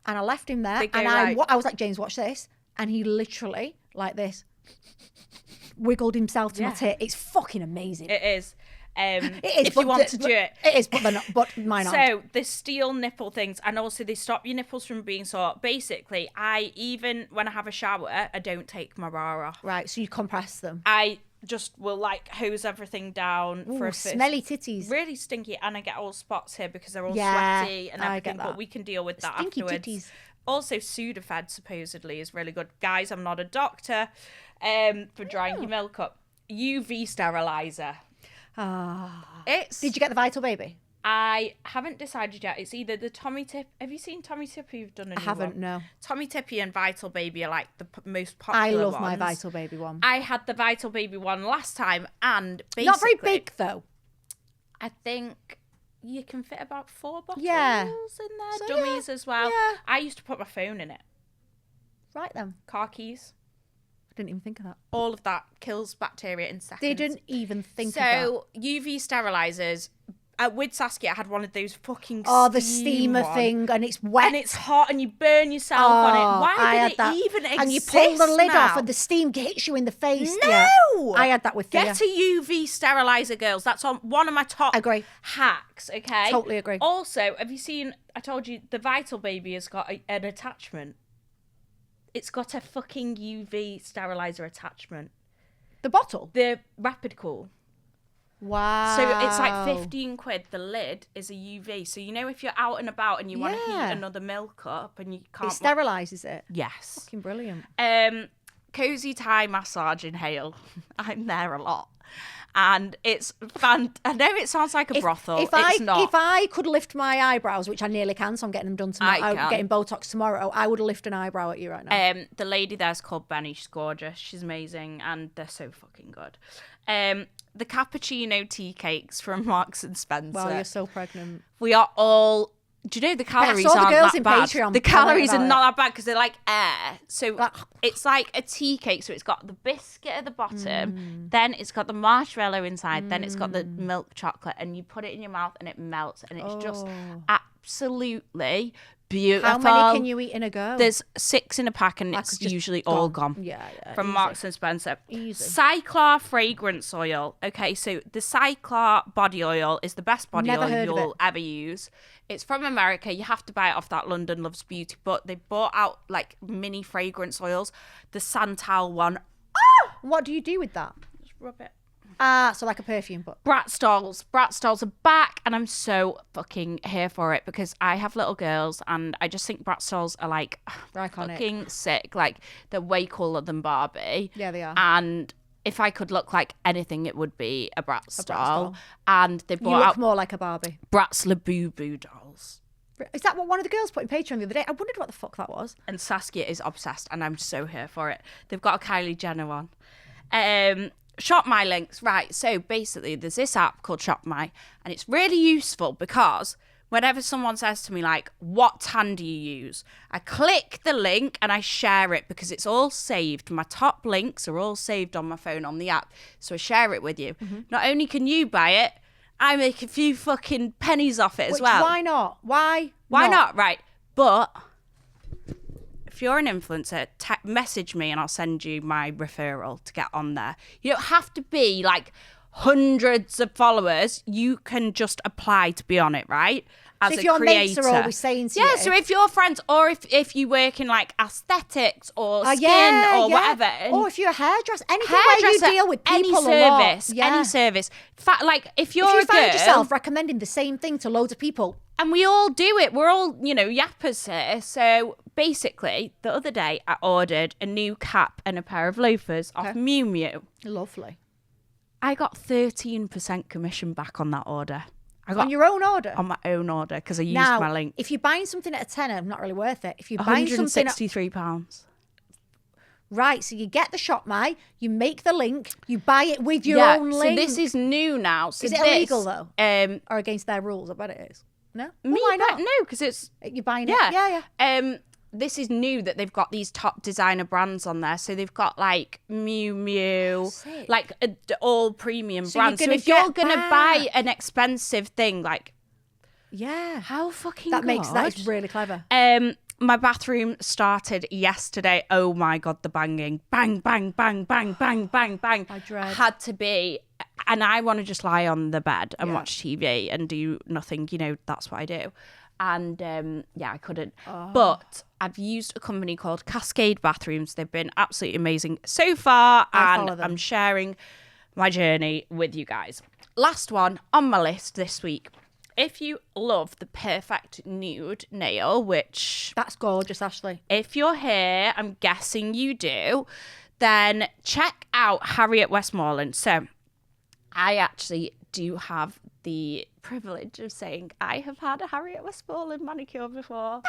and I left him there. They go And right. I was like, James, watch this, and he literally like this wiggled himself to my tit. It's fucking amazing. It is. It is, if you want to do it. It is, but they're not. But mine aren't. So the steel nipple things, and also they stop your nipples from being sore. Basically, even when I have a shower, I don't take my bra off. Right, so you compress them. I just will like hose everything down for Ooh, a fit. smelly titties. Really stinky, and I get all spots here because they're all Yeah, sweaty and I everything. get But that. we can deal with that Stinky afterwards. titties. Also, Sudafed supposedly is really good. Guys, I'm not a doctor. For drying your milk up. UV sterilizer. It's. Did you get the Vital Baby? I haven't decided yet. It's either the Tommy Tip. Have you seen Tommy Tippy? You've done a I new haven't, one? no. Tommy Tippy and Vital Baby are like the most popular I love ones. my Vital Baby one. I had the Vital Baby one last time, and basically, Not very big, though. I think you can fit about 4 bottles Yeah. in there, So, dummies as well. yeah. I used to put my phone in it, Right then. car keys, I didn't even think of that. all of that kills bacteria in seconds. Didn't even think of that. So UV sterilizers, with Saskia, I had one of those fucking the steamer thing, and it's wet. And it's hot, and you burn yourself on it. Why did it even exist? And you pull the lid now? off, and the steam hits you in the face. No! Yeah. I had that with Thea. Get a UV sterilizer, girls. That's on one of my top hacks, okay? Totally agree. Also, have you seen, I told you, the Vital Baby has got an attachment. It's got a fucking UV sterilizer attachment. The bottle? The Rapid Cool. Wow. So it's like 15 quid. The lid is a UV. So, if you're out and about and you want to heat another milk up and you can't... It sterilises it? Yes. Fucking brilliant. Cozy Thai massage in Hale. I'm there a lot. And it's fun. I know it sounds like a brothel. It's not. If I could lift my eyebrows, which I nearly can, so I'm getting them done tomorrow. I'm getting Botox tomorrow. I would lift an eyebrow at you right now. The lady there's called Benny. She's gorgeous. She's amazing, and they're so fucking good. The cappuccino tea cakes from Marks and Spencer. Wow, you're so pregnant. We are all. Do you know the calories aren't that bad? Patreon the calories are not that bad because they're like air. So like, it's like a tea cake. So it's got the biscuit at the bottom, then it's got the marshmallow inside, then it's got the milk chocolate, and you put it in your mouth and it melts, and it's just absolutely beautiful. How many can you eat in a go? There's 6 in a pack, and it's usually all gone. Yeah, from easy. Marks and Spencer. Easy. Cyclar fragrance oil. Okay, so the Cyclar body oil is the best body oil you'll ever use. It's from America. You have to buy it off that London Loves Beauty, but they bought out like mini fragrance oils. The Santal one. What do you do with that? Just rub it. So like a perfume, but Bratz dolls are back, and I'm so fucking here for it because I have little girls, and I just think Bratz dolls are like fucking sick. Like they're way cooler than Barbie. Yeah, they are. And if I could look like anything, it would be a Bratz doll. And they bought out more like a Barbie. Bratz Labubu dolls. Is that what one of the girls put in Patreon the other day? I wondered what the fuck that was. And Saskia is obsessed, and I'm so here for it. They've got a Kylie Jenner one. Shop My links. Right, so basically there's this app called Shop My, and it's really useful because whenever someone says to me, like, what tan do you use? I click the link and I share it because it's all saved. My top links are all saved on my phone on the app. So I share it with you. Mm-hmm. Not only can you buy it, I make a few fucking pennies off it as well. Why not? Why not? Right. But if you're an influencer, message me and I'll send you my referral to get on there. You don't have to be like hundreds of followers. You can just apply to be on it, right? As so if a your creator. mates are always saying to you. Yeah, so if your friends, or if you work in like aesthetics or skin or whatever. Or if you're a hairdresser, anything where you deal with people any service. Like if you're if you find yourself recommending the same thing to loads of people. And we all do it. We're all, yappers here. So basically, the other day I ordered a new cap and a pair of loafers off Miu Miu. Lovely. I got 13% commission back on that order. On your own order? On my own order, because I used my link. If you're buying something at a tenner, not really worth it. If you're buying something £163. Right, so you get the Shop My, you make the link, you buy it with your own link. So this is new now. So is it illegal though? Or against their rules? I bet it is. No? Why not? No, because it's... You're buying it? Yeah. This is new that they've got these top designer brands on there. So they've got like Miu Miu, like all premium brands. So if you're going to buy an expensive thing, like... Yeah. How fucking that is really clever. My bathroom started yesterday. Oh my God, the banging. Bang, bang, bang, bang, bang, bang, bang. I dread. Had to be... And I want to just lie on the bed and watch TV and do nothing. That's what I do. And I couldn't. But I've used a company called Cascade Bathrooms. They've been absolutely amazing so far. And I'm sharing my journey with you guys. Last one on my list this week. If you love the perfect nude nail, which... That's gorgeous, Ashley. If you're here, I'm guessing you do, then check out Harriet Westmoreland. So I actually do have the privilege of saying I have had a Harriet Westmoreland manicure before,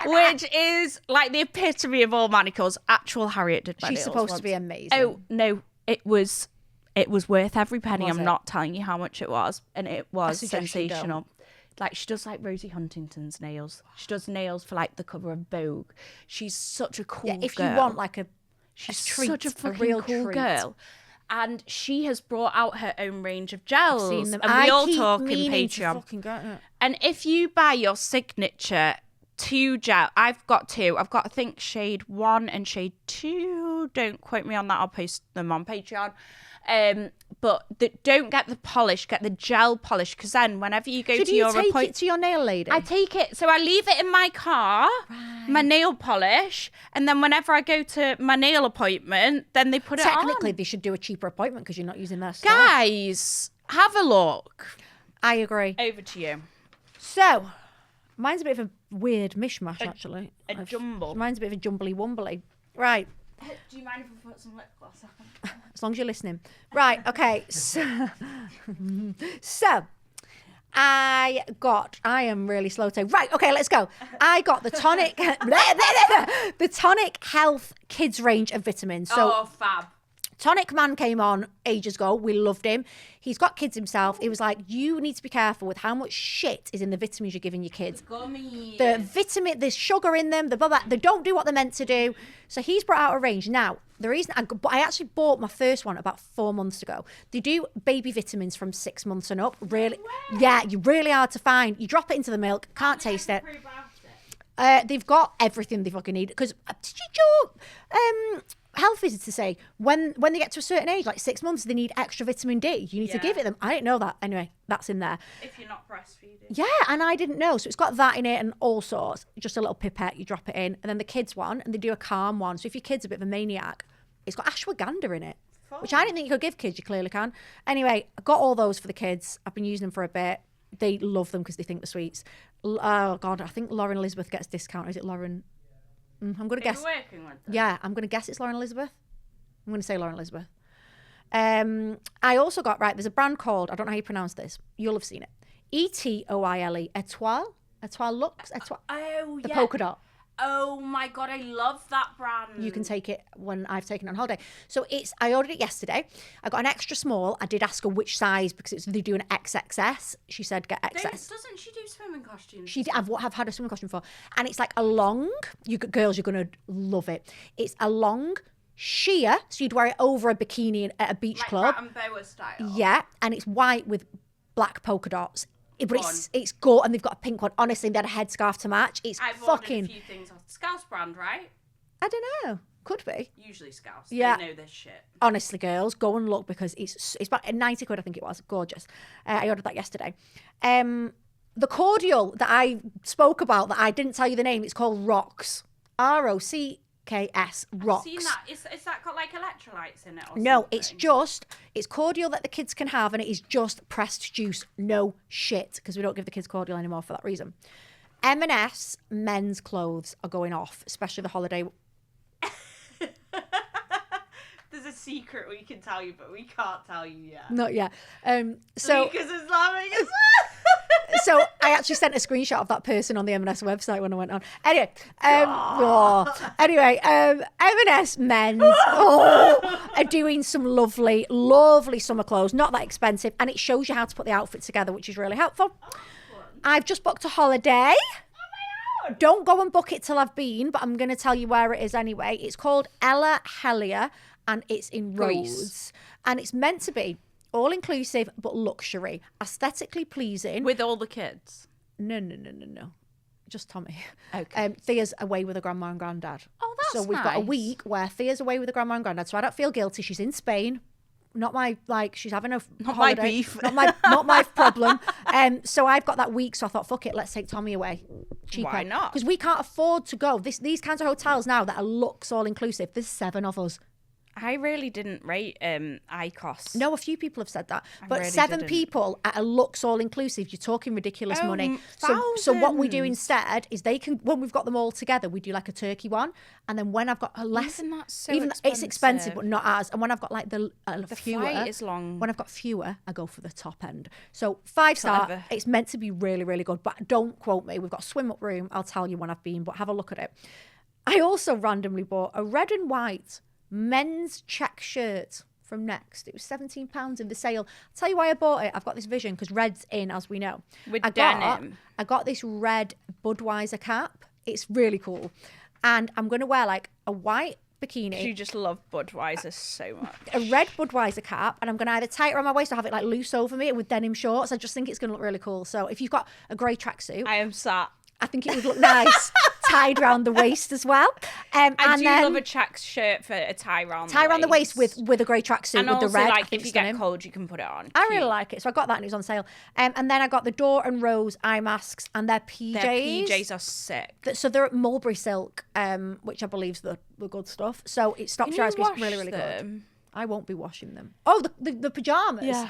which is like the epitome of all manicures. Actual Harriet did my nails. She's supposed to be amazing. Oh, no, it was worth every penny. I'm not telling you how much it was. And it was sensational. Like, she does like Rosie Huntington's nails. She does nails for like the cover of Vogue. She's such a cool girl. If you want like she's treat, such a fucking real cool treat. girl. and she has brought out her own range of gels. Seen them. And we all keep talk in meaning to Patreon. fucking get it. And if you buy your signature 2 gel, I've got 2. I've got, I think, shade 1 and shade 2. Don't quote me on that. I'll post them on Patreon. But don't get the polish, get the gel polish, because then whenever you go So to your take it to your nail lady? I take it, so I leave it in my car, my nail polish, and then whenever I go to my nail appointment, then they put it on. Technically, they should do a cheaper appointment because you're not using their stuff. Guys, have a look. I agree. Over to you. So, mine's a bit of a weird mishmash, actually. A jumble. Mine's a bit of a jumbly-wumbly. Right. Do you mind if I put some lip gloss on? As long as you're listening. Right, okay. So I am really slow today. Right, okay, let's go. I got the Tonic, the Tonic Health Kids range of vitamins. So fab. Tonic Man came on ages ago. We loved him. He's got kids himself. He was like, you need to be careful with how much shit is in the vitamins you're giving your kids. Gummies. The vitamin, there's sugar in them, the blah, blah, they don't do what they're meant to do. So he's brought out a range. Now, the reason I actually bought my first one about 4 months ago. They do baby vitamins from 6 months and up. Really, yeah, you're really hard to find. You drop it into the milk, can't taste it. They've got everything they fucking need. Because did you health visitors say when they get to a certain age, like 6 months, they need extra vitamin D. You need to give it them. I didn't know that. Anyway, that's in there. If you're not breastfeeding. Yeah, and I didn't know. So it's got that in it and all sorts. Just a little pipette, you drop it in. And then the kids one, and they do a calm one. So if your kid's a bit of a maniac, it's got ashwagandha in it. Which I didn't think you could give kids. You clearly can. Anyway, I got all those for the kids. I've been using them for a bit. They love them because they think they're sweets. Oh, God, I think Lauren Elizabeth gets discount. Or is it Lauren? I'm going to guess. Working with them? Yeah, I'm going to guess it's Lauren Elizabeth. I'm going to say Lauren Elizabeth. I also got, right, there's a brand called, I don't know how you pronounce this. You'll have seen it. Etoile. Etoile Lux. Etoile. Oh, The yeah. polka dot. Oh, my God. I love that brand. You can take it when I've taken it on holiday. So I ordered it yesterday. I got an extra small. I did ask her which size because they do an XXS. She said get XS. Doesn't she do swimming costumes? I've had a swimming costume before. And it's like a long, girls, you're going to love it. It's a long sheer, so you'd wear it over a bikini at a beach club. Rat and boa style. Yeah, and it's white with black polka dots. But it's gold, and they've got a pink one. Honestly, they had a headscarf to match. I've ordered a few things off Scouse brand, right? I don't know. Could be. Usually Scouse. Yeah. They know this shit. Honestly, girls, go and look because it's about 90 quid, I think it was. Gorgeous. I ordered that yesterday. The cordial that I spoke about that I didn't tell you the name, it's called Rocks. ROCKS. Rocks. I've seen that. Is that got like electrolytes in it or No, something? it's cordial that the kids can have, and it is just pressed juice. No shit, because we don't give the kids cordial anymore for that reason. M&S men's clothes are going off, especially the holiday. There's a secret we can tell you, but we can't tell you yet. Not yet. So Because it's laughing as well. So I actually sent a screenshot of that person on the M&S website when I went on. Anyway, M&S men's are doing some lovely, lovely summer clothes, not that expensive, and it shows you how to put the outfit together, which is really helpful. I've just booked a holiday. Don't go and book it till I've been, but I'm going to tell you where it is anyway. It's called Ella Helia, and it's in Rhodes. And it's meant to be all-inclusive, but luxury. Aesthetically pleasing. With all the kids? No. Just Tommy. Okay. Thea's away with her grandma and granddad. Oh, that's So we've got a nice. week where Thea's away with her grandma and granddad, so I don't feel guilty. She's in Spain. Not my, she's having a Not holiday. my beef. Not my problem. So I've got that week, so I thought, fuck it, let's take Tommy away. Cheaper. Why not? Because we can't afford to go. These kinds of hotels now that are Lux all-inclusive, there's 7 of us. I really didn't rate ICOS. No, a few people have said that. But really 7 didn't. people at a Lux all-inclusive, you're talking ridiculous money. So what we do thousands. instead is when we've got them all together, we do like a turkey one. And then when I've got a less... Even that's so it's expensive, but not as. And when I've got like the fewer... flight is long. When I've got fewer, I go for the top end. So 5-star, Clever. it's meant to be really, really good. But don't quote me. We've got a swim-up room. I'll tell you when I've been, but have a look at it. I also randomly bought a red and white men's check shirt from Next. It was £17 in the sale. I'll tell you why I bought it. I've got this vision because red's in, as we know. With I denim. got this red Budweiser cap. It's really cool. And I'm going to wear like a white bikini. You just love Budweiser so much. A red Budweiser cap, and I'm going to either tie it around my waist or have it like loose over me with denim shorts. I just think it's going to look really cool. So if you've got a grey tracksuit, I am sat. I think it would look nice tied around the waist as well. I do love a track shirt for a tie around the waist with a grey tracksuit with also, the red. like, if you get cold, you can put it on. I really like it. So I got that and it was on sale. And then I got the Door and Rose eye masks and their PJs. Their PJs are sick. So they're at Mulberry Silk, which I believe is the good stuff. So it stops your eyes. It's really, really good. I won't be washing them. Oh, the pajamas. Yeah.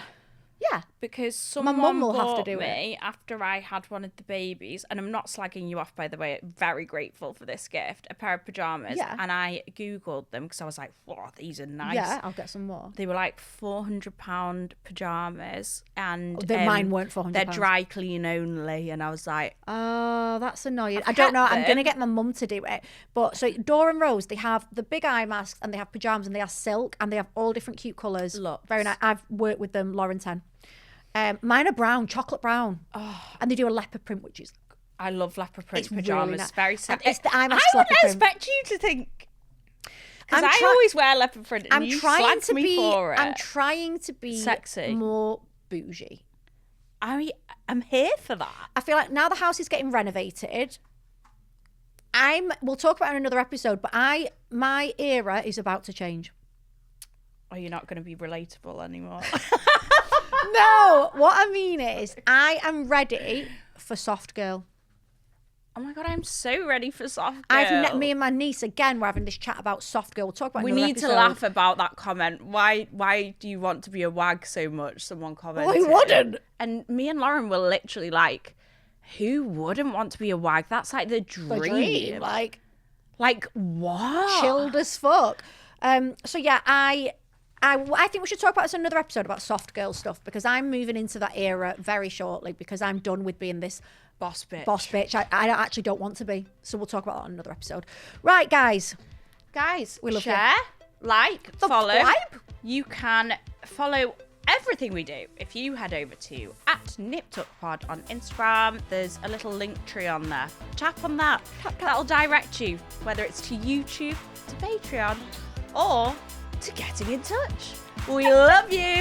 Yeah, because someone mum will bought have to do me after I had one of the babies, and I'm not slagging you off, by the way, very grateful for this gift, a pair of pajamas. Yeah. And I Googled them because I was like, oh, these are nice. Yeah, I'll get some more. They were like £400 pajamas, and mine weren't £400. They're dry clean only, and I was like, oh, that's annoying. I don't know. I'm going to get my mum to do it. But so Door and Rose, they have the big eye masks and they have pajamas and they are silk and they have all different cute colours. Lots. Very nice. I've worked with them, Lauren 10. Mine are brown, chocolate brown. Oh. And they do a leopard print, which is... I love leopard print it's pajamas. Really nice. Very sexy. It's the eye mask I leopard wouldn't print. expect you to think... Because I always wear leopard print and you slagged me for it. I'm trying to be sexy, more bougie. I'm here for that. I feel like now the house is getting renovated. We'll talk about it in another episode, but my era is about to change. Are you not going to be relatable anymore? No, what I mean is I am ready for soft girl. Oh my God, I'm so ready for soft girl. Me and my niece, again, we're having this chat about soft girl. We'll talk about it in another episode. We need to laugh about that comment. Why do you want to be a wag so much? Someone commented. Well, I wouldn't. And me and Lauren were literally like, who wouldn't want to be a wag? That's like the dream. Like what? Chilled as fuck. So yeah, I think we should talk about this in another episode about soft girl stuff because I'm moving into that era very shortly because I'm done with being this boss bitch. I actually don't want to be. So we'll talk about that in another episode. Right, guys, we love share, you. Like, follow. Subscribe. You can follow everything we do if you head over to @NipTuckPod on Instagram. There's a little link tree on there. Tap on that. That'll direct you whether it's to YouTube, to Patreon, or to getting in touch. We love you.